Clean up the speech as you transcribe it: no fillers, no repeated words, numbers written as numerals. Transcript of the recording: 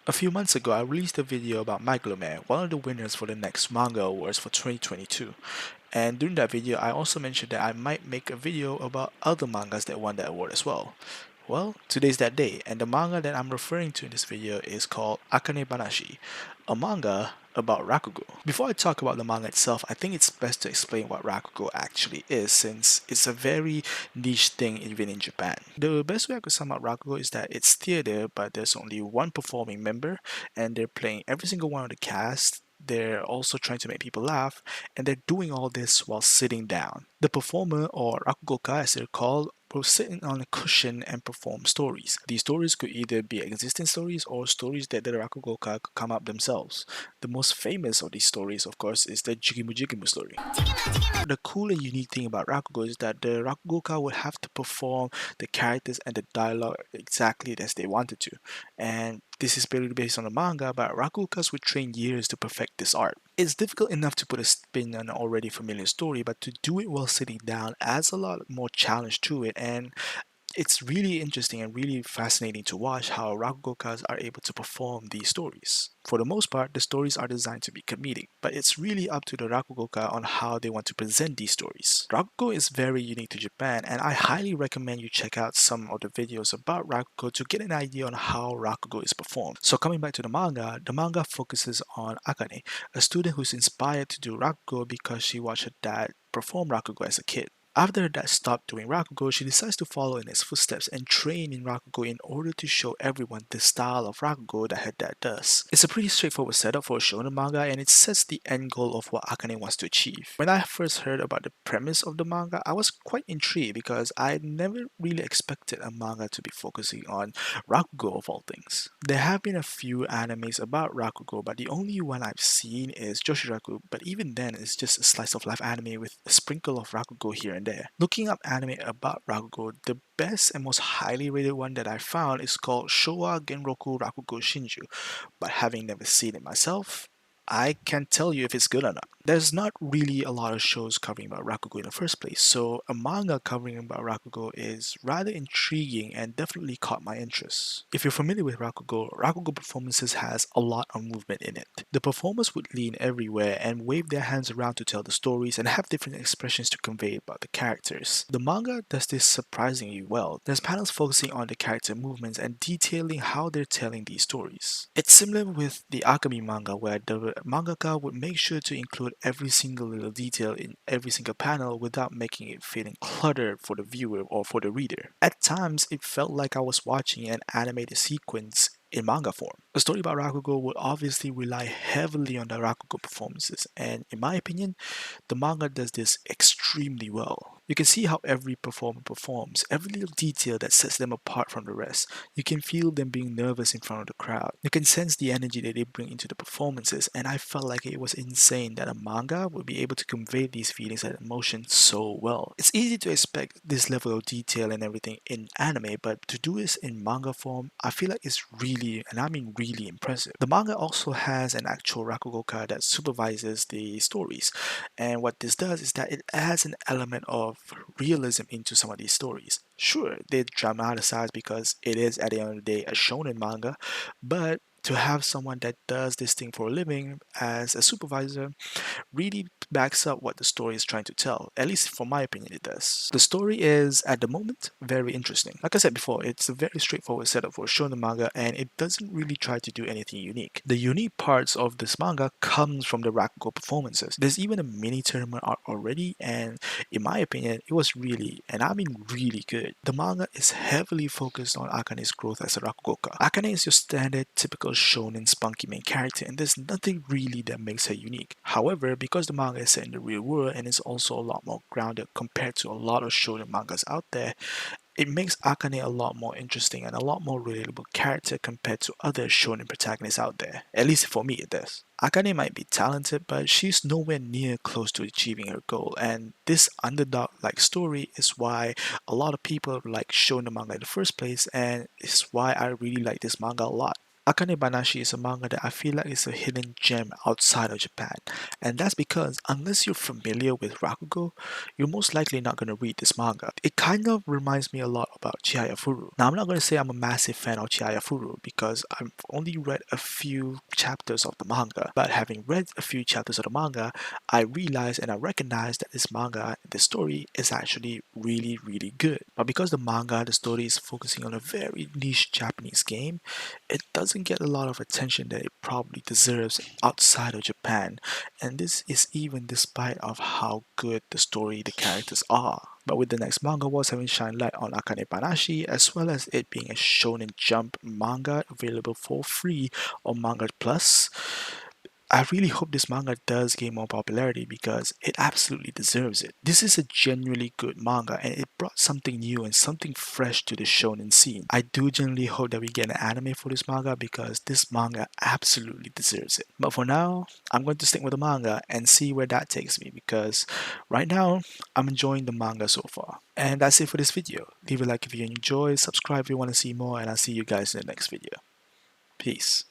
A few months ago, I released a video about Megalomare, one of the winners for the next manga awards for 2022. And during that video, I also mentioned that I might make a video about other mangas that won that award as well. Well, today's that day, and the manga that I'm referring to in this video is called Akane Banashi, a manga about rakugo. Before I talk about the manga itself, I think it's best to explain what rakugo actually is, since it's a very niche thing even in Japan. The best way I could sum up rakugo is that it's theater, but there's only one performing member, and they're playing every single one of the cast. They're also trying to make people laugh, and they're doing all this while sitting down. The performer, or rakugoka as they're called, will sit on a cushion and perform stories. These stories could either be existing stories or stories that the rakugoka could come up themselves. The most famous of these stories, of course, is the Jigimu Jigimu story. The cool and unique thing about rakugo is that the rakugoka would have to perform the characters and the dialogue exactly as they wanted to. And this is purely based on the manga, but rakugokas would train years to perfect this art. It's difficult enough to put a spin on an already familiar story, but to do it while sitting down adds a lot more challenge to it, and it's really interesting and really fascinating to watch how rakugokas are able to perform these stories. For the most part, the stories are designed to be comedic, but it's really up to the rakugoka on how they want to present these stories. Rakugo is very unique to Japan, and I highly recommend you check out some of the videos about rakugo to get an idea on how rakugo is performed. So coming back to the manga focuses on Akane, a student who's inspired to do rakugo because she watched her dad perform rakugo as a kid. After her dad stopped doing rakugo, she decides to follow in his footsteps and train in rakugo in order to show everyone the style of rakugo that her dad does. It's a pretty straightforward setup for a shonen manga, and it sets the end goal of what Akane wants to achieve. When I first heard about the premise of the manga, I was quite intrigued because I never really expected a manga to be focusing on rakugo of all things. There have been a few animes about rakugo, but the only one I've seen is Joshiraku, but even then it's just a slice of life anime with a sprinkle of rakugo here and there. Looking up anime about rakugo, the best and most highly rated one that I found is called Showa Genroku Rakugo Shinju, but having never seen it myself, I can't tell you if it's good or not. There's not really a lot of shows covering about rakugo in the first place, so a manga covering about rakugo is rather intriguing and definitely caught my interest. If you're familiar with rakugo performances has a lot of movement in it. The performers would lean everywhere and wave their hands around to tell the stories and have different expressions to convey about the characters. The manga does this surprisingly well. There's panels focusing on the character movements and detailing how they're telling these stories. It's similar with the Akame manga, where the mangaka would make sure to include every single little detail in every single panel without making it feeling cluttered for the viewer or for the reader. At times, it felt like I was watching an animated sequence in manga form. A story about Rakugo would obviously rely heavily on the Rakugo performances, and in my opinion, the manga does this extremely well. You can see how every performer performs, every little detail that sets them apart from the rest. You can feel them being nervous in front of the crowd. You can sense the energy that they bring into the performances, and I felt like it was insane that a manga would be able to convey these feelings and emotions so well. It's easy to expect this level of detail and everything in anime, but to do this in manga form, I feel like it's really, and I mean really impressive. The manga also has an actual rakugoka that supervises the stories, and what this does is that it adds an element of realism into some of these stories. Sure, they dramatize because it is at the end of the day a shonen manga, but to have someone that does this thing for a living as a supervisor really backs up what the story is trying to tell. At least for my opinion, it does. The story is, at the moment, very interesting. Like I said before, it's a very straightforward setup for a shonen manga, and it doesn't really try to do anything unique. The unique parts of this manga comes from the Rakugo performances. There's even a mini tournament arc already, and in my opinion, it was really, and I mean really good. The manga is heavily focused on Akane's growth as a Rakugoka. Akane is your standard, typical shonen spunky main character, and there's nothing really that makes her unique. However, because the manga is set in the real world and is also a lot more grounded compared to a lot of shonen mangas out there, it makes Akane a lot more interesting and a lot more relatable character compared to other shonen protagonists out there. At least for me it does. Akane might be talented, but she's nowhere near close to achieving her goal, and this underdog-like story is why a lot of people like shonen manga in the first place, and it's why I really like this manga a lot. Akane Banashi is a manga that I feel like is a hidden gem outside of Japan, and that's because unless you're familiar with Rakugo, you're most likely not going to read this manga. It kind of reminds me a lot of about Chihayafuru. Now, I'm not going to say I'm a massive fan of Chihayafuru because I've only read a few chapters of the manga, but having read a few chapters of the manga, I realized and I recognized that this manga, this story is actually really, really good. But because the manga, the story is focusing on a very niche Japanese game, it doesn't get a lot of attention that it probably deserves outside of Japan, and this is even despite of how good the story, the characters are. But with the next manga awards having shine light on Akane Banashi, as well as it being a Shonen Jump manga available for free on Manga Plus, I really hope this manga does gain more popularity because it absolutely deserves it. This is a genuinely good manga and it brought something new and something fresh to the shonen scene. I do genuinely hope that we get an anime for this manga because this manga absolutely deserves it. But for now, I'm going to stick with the manga and see where that takes me because right now, I'm enjoying the manga so far. And that's it for this video. Leave a like if you enjoyed, subscribe if you want to see more, and I'll see you guys in the next video. Peace.